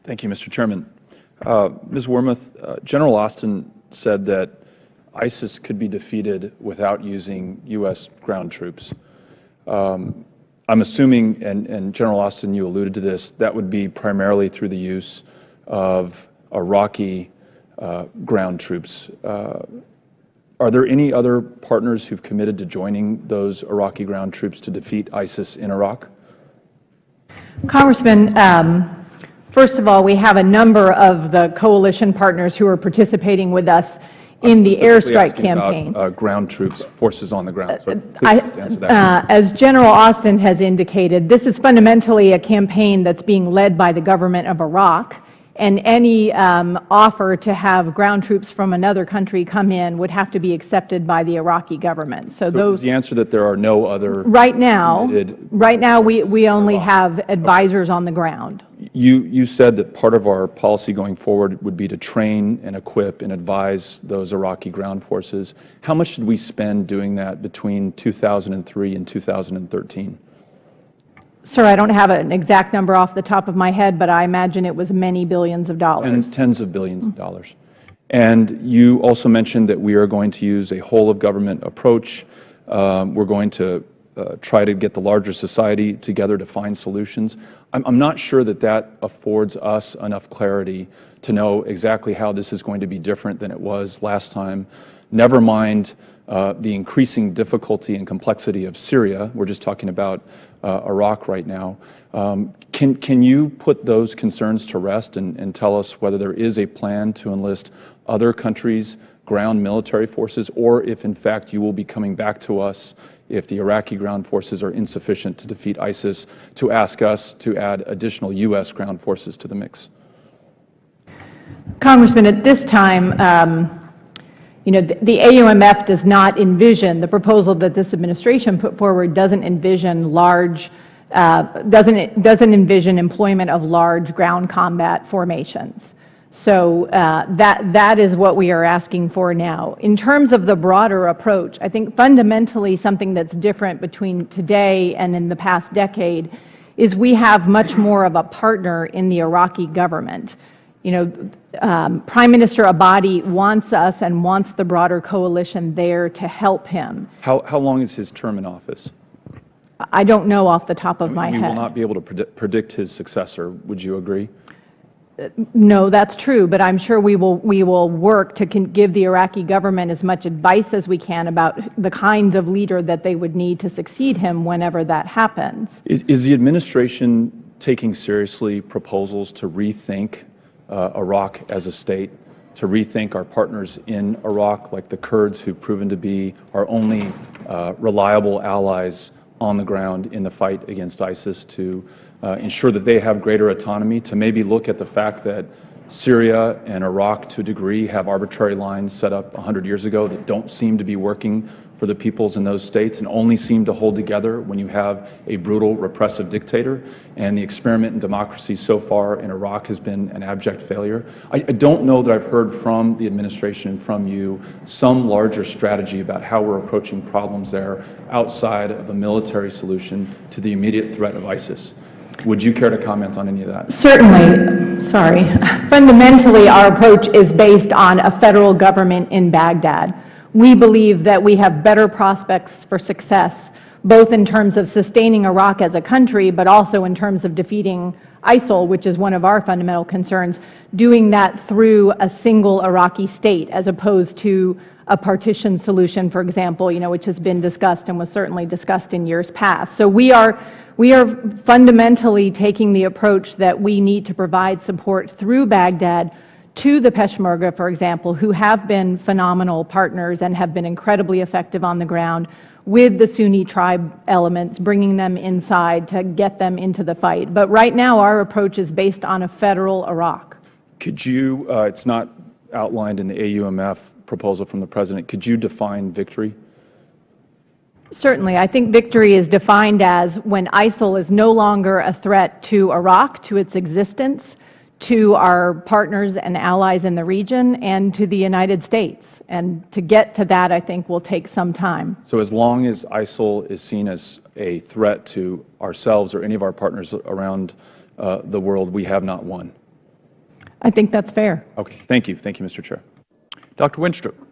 Thank you, Mr. Chairman. Ms. Wormuth, General Austin said that ISIS could be defeated without using U.S. ground troops. I'm assuming, and General Austin, you alluded to this, that would be primarily through the use of Iraqi ground troops. Are there any other partners who've committed to joining those Iraqi ground troops to defeat ISIS in Iraq? Congressman, first of all, we have a number of the coalition partners who are participating with us in the airstrike campaign. About, ground troops, forces on the ground. So please just answer that. As General Austin has indicated, this is fundamentally a campaign that's being led by the government of Iraq, and any offer to have ground troops from another country come in would have to be accepted by the Iraqi government. So those is the answer that there are no other right now we only have advisors on the ground. You said that part of our policy going forward would be to train and equip and advise those Iraqi ground forces. How much did we spend doing that between 2003 and 2013? Sir, I don't have an exact number off the top of my head, but I imagine it was many billions of dollars. And tens of billions of dollars. And you also mentioned that we are going to use a whole-of-government approach. We're going to try to get the larger society together to find solutions. I'm not sure that that affords us enough clarity to know exactly how this is going to be different than it was last time. Never mind the increasing difficulty and complexity of Syria. We're just talking about Iraq right now. Can you put those concerns to rest and tell us whether there is a plan to enlist other countries' ground military forces, or if in fact you will be coming back to us if the Iraqi ground forces are insufficient to defeat ISIS, to ask us to add additional U.S. ground forces to the mix? Congressman, at this time, the AUMF does not envision, the proposal that this administration put forward doesn't envision doesn't envision employment of large ground combat formations. So that is what we are asking for now. In terms of the broader approach, I think fundamentally something that's different between today and in the past decade is we have much more of a partner in the Iraqi government. Prime Minister Abadi wants us and wants the broader coalition there to help him. How long is his term in office? I don't know off the top of my head. We will not be able to predict his successor. Would you agree? No, that's true, but I'm sure we will work to give the Iraqi government as much advice as we can about the kinds of leader that they would need to succeed him whenever that happens. Is the administration taking seriously proposals to rethink Iraq as a state, to rethink our partners in Iraq, like the Kurds, who've proven to be our only reliable allies on the ground in the fight against ISIS, to ensure that they have greater autonomy, to maybe look at the fact that Syria and Iraq, to a degree, have arbitrary lines set up 100 years ago that don't seem to be working for the peoples in those states and only seem to hold together when you have a brutal, repressive dictator. And the experiment in democracy so far in Iraq has been an abject failure. I don't know that I've heard from the administration and from you some larger strategy about how we're approaching problems there outside of a military solution to the immediate threat of ISIS. Would you care to comment on any of that? Certainly. Sorry. Fundamentally, our approach is based on a federal government in Baghdad. We believe that we have better prospects for success, both in terms of sustaining Iraq as a country, but also in terms of defeating ISIL, which is one of our fundamental concerns, doing that through a single Iraqi state, as opposed to a partition solution, for example, which has been discussed and was certainly discussed in years past. So we are fundamentally taking the approach that we need to provide support through Baghdad to the Peshmerga, for example, who have been phenomenal partners and have been incredibly effective on the ground with the Sunni tribe elements, bringing them inside to get them into the fight. But right now, our approach is based on a federal Iraq. Could you, it's not outlined in the AUMF proposal from the President, could you define victory? Certainly. I think victory is defined as when ISIL is no longer a threat to Iraq, to its existence, to our partners and allies in the region, and to the United States. And to get to that, I think, will take some time. So as long as ISIL is seen as a threat to ourselves or any of our partners around the world, we have not won? I think that's fair. Okay. Thank you. Thank you, Mr. Chair. Dr. Winstrup.